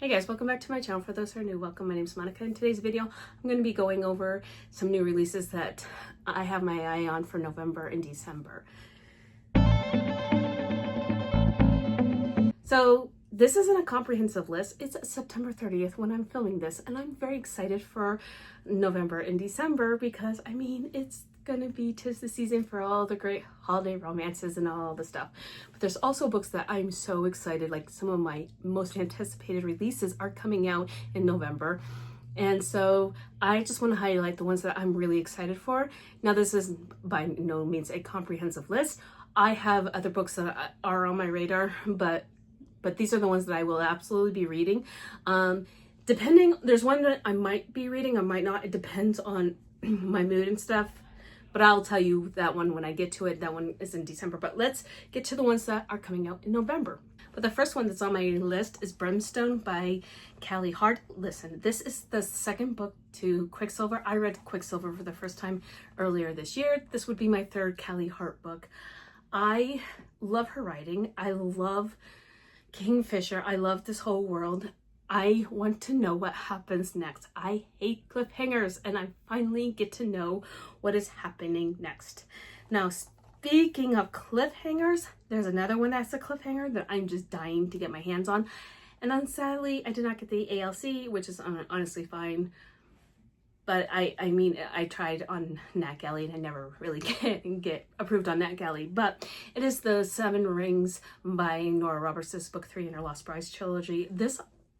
Hey guys, welcome back to my channel. For those who are new, welcome. My name is Monica. In today's video, I'm going to be going over some new releases that I have my eye on for November and December. So this isn't a comprehensive list. It's September 30th when I'm filming this, and I'm very excited for November and December because, I mean, it's gonna be 'tis the season for all the great holiday romances and all the stuff. But there's also books that I'm so excited, like some of my most anticipated releases are coming out in November. And so I just want to highlight the ones that I'm really excited for. Now, this is by no means a comprehensive list. I have other books that are on my radar, but these are the ones that I will absolutely be reading. There's one that I might be reading, I might not. It depends on my mood and stuff. But I'll tell you that one when I get to it. That one is in December. But let's get to the ones that are coming out in November. But the first one that's on my list is Brimstone by Callie Hart. Listen, this is the second book to Quicksilver. I read Quicksilver for the first time earlier this year. This would be my third Callie Hart book. I love her writing. I love Kingfisher. I love this whole world. I want to know what happens next. I hate cliffhangers, and I finally get to know what is happening next. Now, speaking of cliffhangers, there's another one that's a cliffhanger that I'm just dying to get my hands on. And then sadly, I did not get the ALC, which is honestly fine. But I mean, I tried on NetGalley and I never really get approved on NetGalley. But it is the Seven Rings by Nora Roberts, this book 3 in her Lost Brides trilogy. This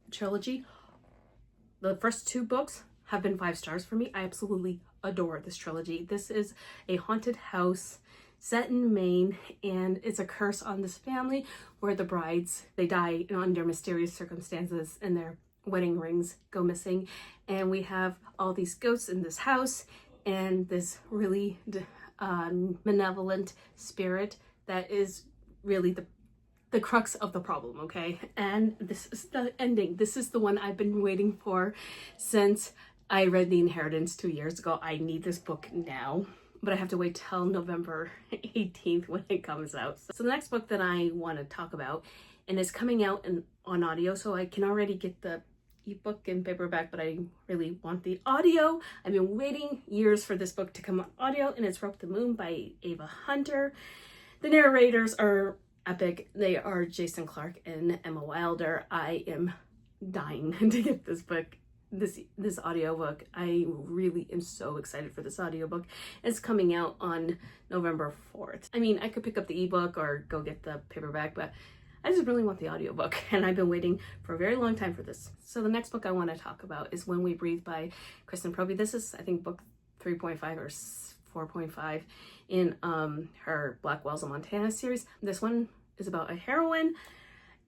trilogy, the first two books have been 5 stars for me. I absolutely adore this trilogy. This is a haunted house set in Maine, and it's a curse on this family where the brides, they die under mysterious circumstances and their wedding rings go missing, and we have all these ghosts in this house and this really malevolent spirit that is really the crux of the problem, okay? And this is the ending. This is the one I've been waiting for since I read The Inheritance 2 years ago. I need this book now, but I have to wait till November 18th when it comes out. So the next book that I want to talk about, and it's coming out on audio, so I can already get the ebook and paperback, but I really want the audio. I've been waiting years for this book to come on audio, and it's Rope the Moon by Ava Hunter. The narrators are epic. They are Jason Clark and Emma Wilder. I am dying to get this book, this audiobook. I really am so excited for this audiobook. It's coming out on November 4th. I mean, I could pick up the ebook or go get the paperback, but I just really want the audiobook, and I've been waiting for a very long time for this. So the next book I want to talk about is When We Breathe by Kristen Proby. This is, I think, book 3.5 or 4.5 in her Blackwells of Montana series. This one is about a heroine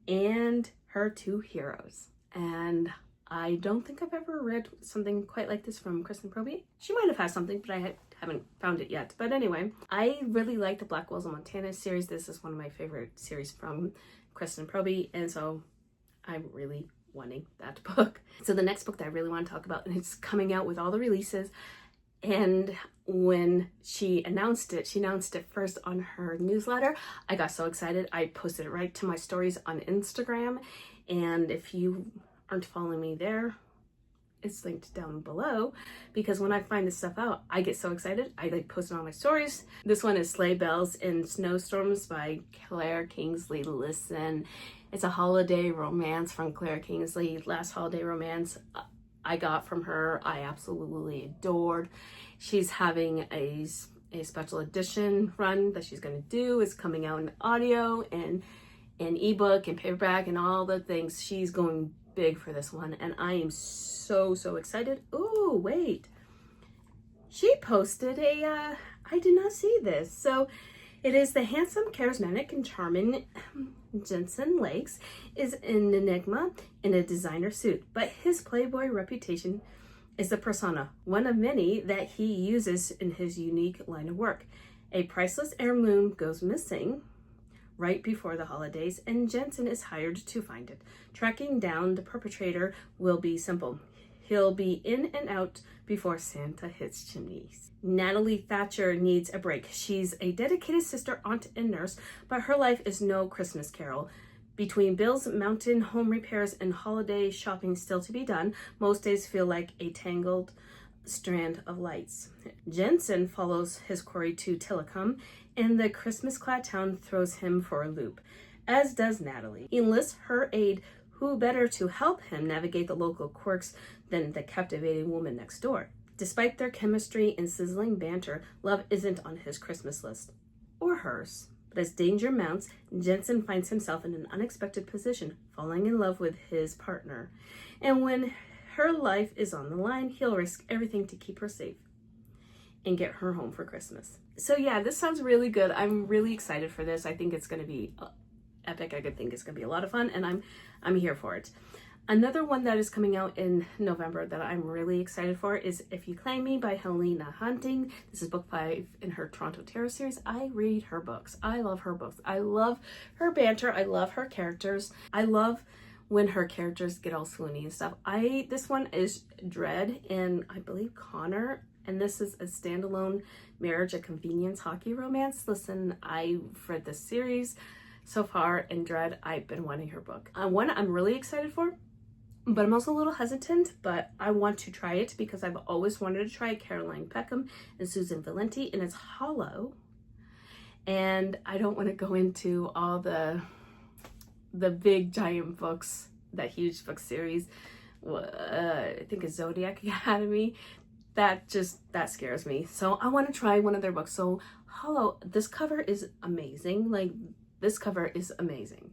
and her 2 heroes. And I don't think I've ever read something quite like this from Kristen Proby. She might have had something, but I haven't found it yet. But anyway, I really like the Blackwells of Montana series. This is one of my favorite series from Kristen Proby, and so I'm really wanting that book. So the next book that I really want to talk about, and it's coming out with all the releases, and when she announced it first on her newsletter. I got so excited. I posted it right to my stories on Instagram, and if you aren't following me there, it's linked down below, because when I find this stuff out, I get so excited. I post it on my stories. This one is Sleigh Bells and Snowstorms by Claire Kingsley. Listen, it's a holiday romance from Claire Kingsley. Last holiday romance I got from her, I absolutely adored. She's having a special edition run that she's going to do. It's coming out in audio and in ebook and paperback and all the things. She's going big for this one, and I am so excited. Oh, wait. She posted I did not see this. So it is the handsome, charismatic, and charming Jensen Lakes is an enigma in a designer suit, but his playboy reputation is a persona, one of many that he uses in his unique line of work. A priceless heirloom goes missing right before the holidays, and Jensen is hired to find it. Tracking down the perpetrator will be simple. He'll be in and out before Santa hits chimneys. Natalie Thatcher needs a break. She's a dedicated sister, aunt, and nurse, but her life is no Christmas carol. Between bills, mountain home repairs, and holiday shopping still to be done, most days feel like a tangled strand of lights. Jensen follows his quarry to Tillicum, and the Christmas-clad town throws him for a loop, as does Natalie. He enlists her aid. Who better to help him navigate the local quirks than the captivating woman next door? Despite their chemistry and sizzling banter, love isn't on his Christmas list. Or hers. But as danger mounts, Jensen finds himself in an unexpected position, falling in love with his partner. And when her life is on the line, he'll risk everything to keep her safe and get her home for Christmas. So yeah, this sounds really good. I'm really excited for this. I think it's going to be epic. I think it's going to be a lot of fun, and I'm here for it. Another one that is coming out in November that I'm really excited for is If You Claim Me by Helena Hunting. This is book 5 in her Toronto Tarot series. I read her books. I love her books. I love her banter. I love her characters. I love when her characters get all swoony and stuff. This one is Dread and I believe Connor, and this is a standalone marriage, a convenience hockey romance. Listen, I've read this series so far, and Dread, I've been wanting her book. One I'm really excited for, but I'm also a little hesitant, but I want to try it because I've always wanted to try Caroline Peckham and Susan Valenti, and it's Hollow. And I don't want to go into all the big giant books, that huge book series. I think it's Zodiac Academy. That scares me. So I want to try one of their books. So Hollow, this cover is amazing. Like, this cover is amazing.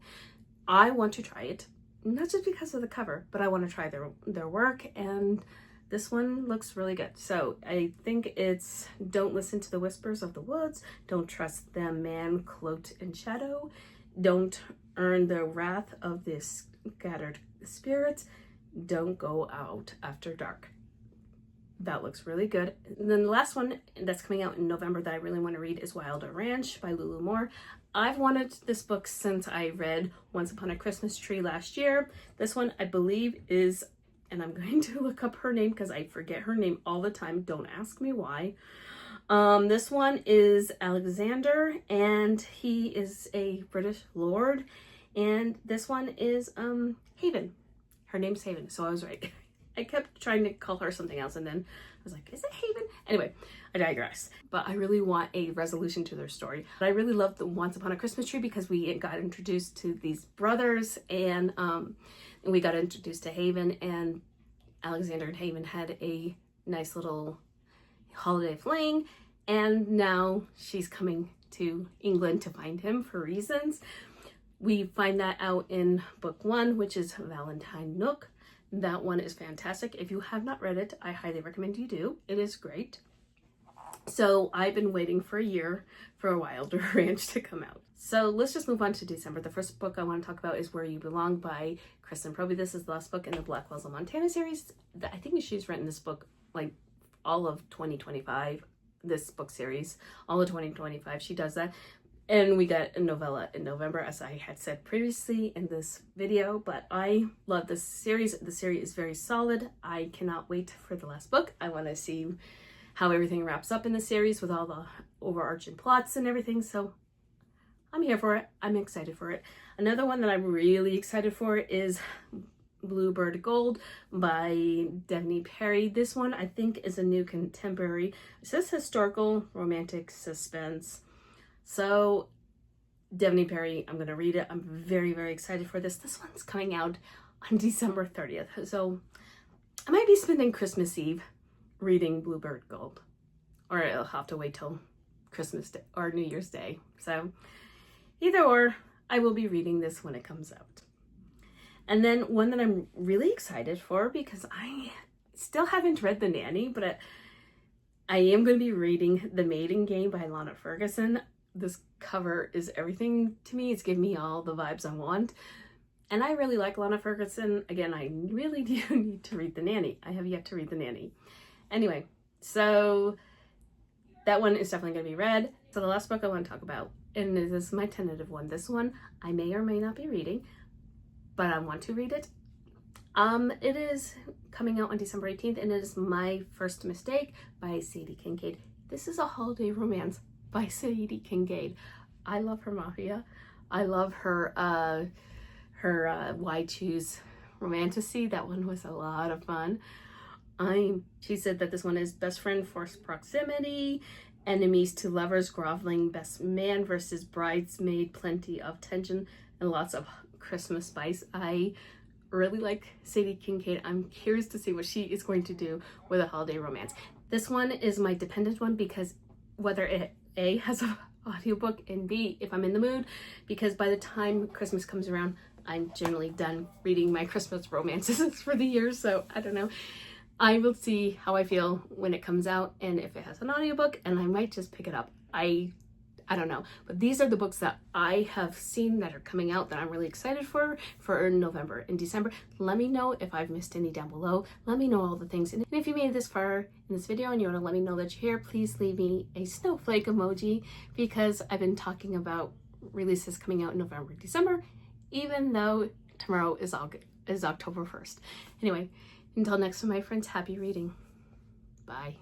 I want to try it. Not just because of the cover, but I want to try their work, and this one looks really good. So I think it's Don't Listen to the Whispers of the Woods, Don't Trust the Man Cloaked in Shadow, Don't Earn the Wrath of the Scattered Spirits, Don't Go Out After Dark. That looks really good. And then the last one that's coming out in November that I really want to read is Wilder Ranch by Lulu Moore. I've wanted this book since I read Once Upon a Christmas Tree last year. This one, I believe, is, and I'm going to look up her name because I forget her name all the time. Don't ask me why. This one is Alexander, and he is a British lord. And this one is Haven. Her name's Haven, so I was right. I kept trying to call her something else, and then I was like, is it Haven? Anyway, I digress. But I really want a resolution to their story. But I really loved the Once Upon a Christmas Tree because we got introduced to these brothers, and we got introduced to Haven, and Alexander and Haven had a nice little holiday fling, and now she's coming to England to find him for reasons. We find that out in book 1, which is Valentine Nook. That one is fantastic. If you have not read it, I highly recommend you do. It is great. So I've been waiting for a year for Wilder Ranch to come out. So let's just move on to December. The first book I want to talk about is Where You Belong by Kristen Proby. This is the last book in the Blackwells of Montana series. I think she's written this book like all of 2025, this book series, all of 2025. She does that. And we got a novella in November, as I had said previously in this video, but I love this series. The series is very solid. I cannot wait for the last book. I want to see how everything wraps up in the series with all the overarching plots and everything, so I'm here for it. I'm excited for it. Another one that I'm really excited for is Bluebird Gold by Devney Perry. This one I think is a new contemporary. It says historical, romantic, suspense. So Devney Perry, I'm going to read it. I'm very, very excited for this. This one's coming out on December 30th. So I might be spending Christmas Eve reading Bluebird Gold, or I'll have to wait till Christmas Day or New Year's Day. So either or, I will be reading this when it comes out. And then one that I'm really excited for, because I still haven't read The Nanny, but I am going to be reading The Maiden Game by Lana Ferguson. This cover is everything to me. It's giving me all the vibes I want. And I really like Lana Ferguson. Again, I really do need to read The Nanny. I have yet to read The Nanny. Anyway, so that one is definitely going to be read. So the last book I want to talk about, and this is my tentative one. This one I may or may not be reading, but I want to read it. It is coming out on December 18th, and it is My First Mistake by Sadie Kincaid. This is a holiday romance by Sadie Kincaid. I love her mafia. I love her her Why Choose Romantasy. That one was a lot of fun. She said that this one is best friend forced proximity, enemies to lovers groveling, best man versus bridesmaid, plenty of tension and lots of Christmas spice. I really like Sadie Kincaid. I'm curious to see what she is going to do with a holiday romance. This one is my dependent one because whether it A, has an audiobook, and B, if I'm in the mood, because by the time Christmas comes around, I'm generally done reading my Christmas romances for the year, so I don't know. I will see how I feel when it comes out and if it has an audiobook, and I might just pick it up. I don't know, but these are the books that I have seen that are coming out that I'm really excited for November and December. Let me know if I've missed any down below. Let me know all the things. And if you made it this far in this video and you want to let me know that you're here, please leave me a snowflake emoji, because I've been talking about releases coming out in November and December, even though tomorrow is October 1st. Anyway, until next time, my friends, happy reading. Bye.